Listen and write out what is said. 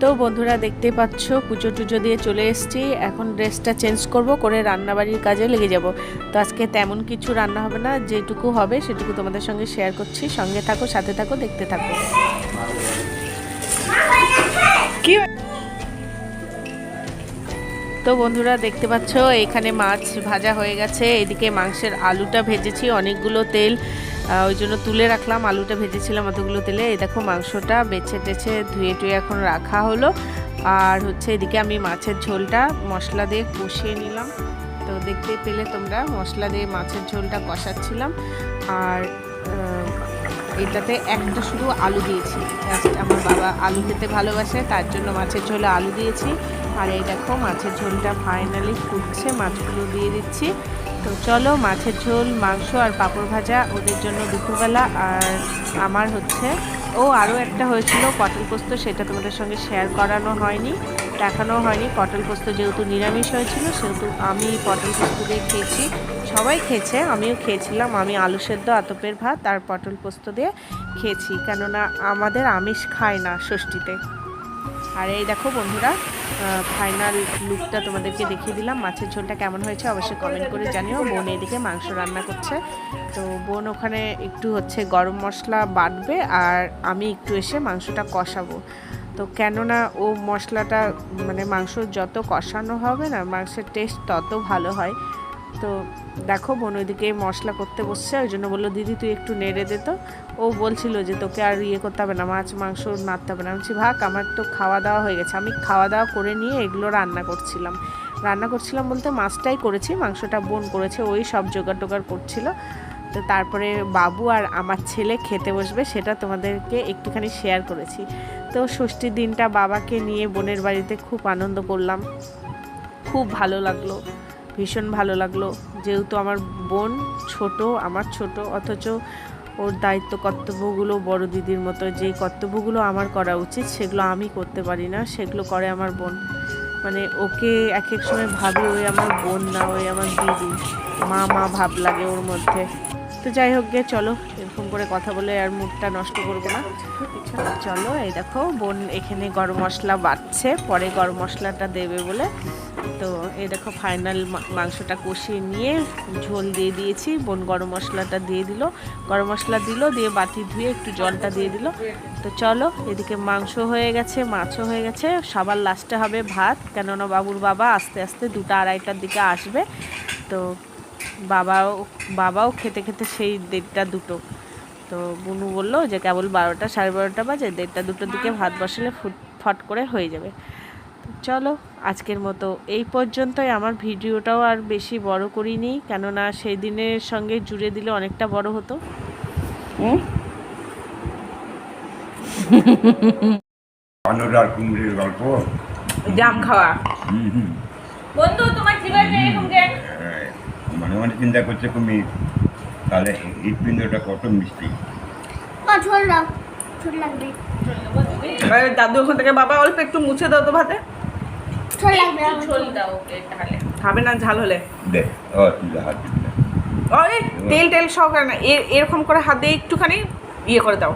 তো বন্ধুরা দেখতে পাচ্ছ পুজো টুজো দিয়ে চলে এসেছি। এখন ড্রেসটা চেঞ্জ করব, করে রান্নাবাড়ির কাজে লেগে যাব। তো আজকে তেমন কিছু রান্না হবে না, যেটুকু হবে সেটুকু তোমাদের সঙ্গে শেয়ার করছি। সঙ্গে থাকো, সাথে থাকো, দেখতে থাকো। কি তো বন্ধুরা দেখতে পাচ্ছ এখানে মাছ ভাজা হয়ে গেছে, এদিকে মাংসের আলুটা ভেজেছি অনেকগুলো তেল, ওই জন্য তুলে রাখলাম। আলুটা ভেজেছিলাম অতগুলো তেলে। এই দেখো মাংসটা বেছে টেছে ধুয়ে টুয়ে এখন রাখা হলো। আর হচ্ছে এদিকে আমি মাছের ঝোলটা মশলা দিয়ে কষিয়ে নিলাম। তো দেখতে পেলে তোমরা মশলা দিয়ে মাছের ঝোলটা কষাচ্ছিলাম। আর এটাতে একটা শুধু আলু দিয়েছি, আমার বাবা আলু খেতে ভালোবাসে, তার জন্য মাছের ঝোলে আলু দিয়েছি। আর এই দেখো মাছের ঝোলটা ফাইনালি ফুটছে, মাছগুলো দিয়ে দিচ্ছি। তো চলো, মাছের ঝোল, মাংস আর পাঁপড় ভাজা ওদের জন্য দুপুরবেলা। আর আমার হচ্ছে আরও একটা হয়েছিল পটল পোস্ত, সেটা তোমাদের সঙ্গে শেয়ার করানো হয়নি, দেখানো হয়নি। পটল পোস্ত যেহেতু নিরামিষ হয়েছিল সেহেতু আমি পটল পোস্ত দিয়ে খেয়েছি। সবাই খেয়েছে, আমিও খেয়েছিলাম। আমি আলু সেদ্ধ, আতপের ভাত আর পটল পোস্ত দিয়ে খেয়েছি, কেননা আমাদের আমিষ খায় না ষষ্ঠীতে। আর এই দেখো বন্ধুরা ফাইনাল লুকটা তোমাদেরকে দেখিয়ে দিলাম। মাছের ঝোলটা কেমন হয়েছে অবশ্যই কমেন্ট করে জানিও। বোন এদিকে মাংস রান্না করছে। তো বোন ওখানে একটু হচ্ছে গরম মশলা বাটবে, আর আমি একটু এসে মাংসটা কষাবো। তো কেননা ও মশলাটা মানে মাংস যত কষানো হবে না, মাংসের টেস্ট তত ভালো হয়। তো দেখো বোন ওইদিকে মশলা করতে বসছে, ওই জন্য বললো দিদি তুই একটু নেড়ে দে। তো ও বলছিল যে তোকে আর করতে হবে না, মাছ মাংস নাড়তে হবে না। আমি বলছি ভাগ, আমার তো খাওয়া দাওয়া হয়ে গেছে। আমি খাওয়া দাওয়া করে নিয়ে এগুলো রান্না করছিলাম বলতে মাছটাই করেছি, মাংসটা বোন করেছে, ওই সব জোগাড় টোগাড় করছিল। তো তারপরে বাবু আর আমার ছেলে খেতে বসবে, সেটা তোমাদেরকে একটুখানি শেয়ার করেছি। তো ষষ্ঠীর দিনটা বাবাকে নিয়ে বোনের বাড়িতে খুব আনন্দ করলাম, খুব ভালো লাগলো, ভীষণ ভালো লাগলো। যেহেতু আমার বোন ছোট, আমার ছোট, অথচ ওর দায়িত্ব কর্তব্যগুলো বড় দিদির মতো, যে কর্তব্যগুলো আমার করা উচিত সেগুলো আমি করতে পারি না, সেগুলো করে আমার বোন। মানে ওকে এক এক সময় ভাবি ওই আমার বোন না, ওই আমার দিদি, মা মা ভাব লাগে ওর মধ্যে। তো যাই হোক গে, চলো এরকম করে কথা বলে আর মুডটা নষ্ট করবো না। চলো, এই দেখো বোন এখানে গরম মশলা বাটছে, পরে গরম মশলাটা দেবে বলে। তো এই দেখো ফাইনাল মাংসটা কষিয়ে নিয়ে ঝোল দিয়ে দিয়েছি। বোন গরম মশলাটা দিয়ে দিল, গরম মশলা দিল, দিয়ে বাটি ধুয়ে একটু জলটা দিয়ে দিল। তো চলো, এদিকে মাংস হয়ে গেছে, মাছও হয়ে গেছে, সবার লাস্টে হবে ভাত, কেননা বাবুর বাবা আস্তে আস্তে 2টা 2:30টার দিকে আসবে। তো বাবাও খেতে খেতে সেই 1:30টা 2টো। তো বুনু বললো যে কেবল 12টা 12:30 বাজে, 1:30টা 2টোর দিকে ভাত বসালে ফট করে হয়ে যাবে। চলো আজকের মতো এই পর্যন্তই। আমার ভিডিওটাও আর বেশি বড় করিনি, কেননা সেই দিনের সঙ্গে জুড়ে দিলে অনেকটা বড় হতো। অনুরাগ কুমড়ির গল্প, জাম খাওয়া। বন্ধু তোমার জীবনে এরকম যে মনে মনে চিন্তা করছে কুমির, তাহলে এই পিণ্ডটা কত মিষ্টি। দাদু ওখান থেকে বাবা অল্প একটু মুছে দাও তো ভাতে। ঝোল দাও ওকে তাহলে। খাবে না ঝাল হলে। দেখ তুই হাত দিবি না। তেল সহকারে না, এরকম করে হাত দিয়ে একটুখানি ইয়ে করে দাও।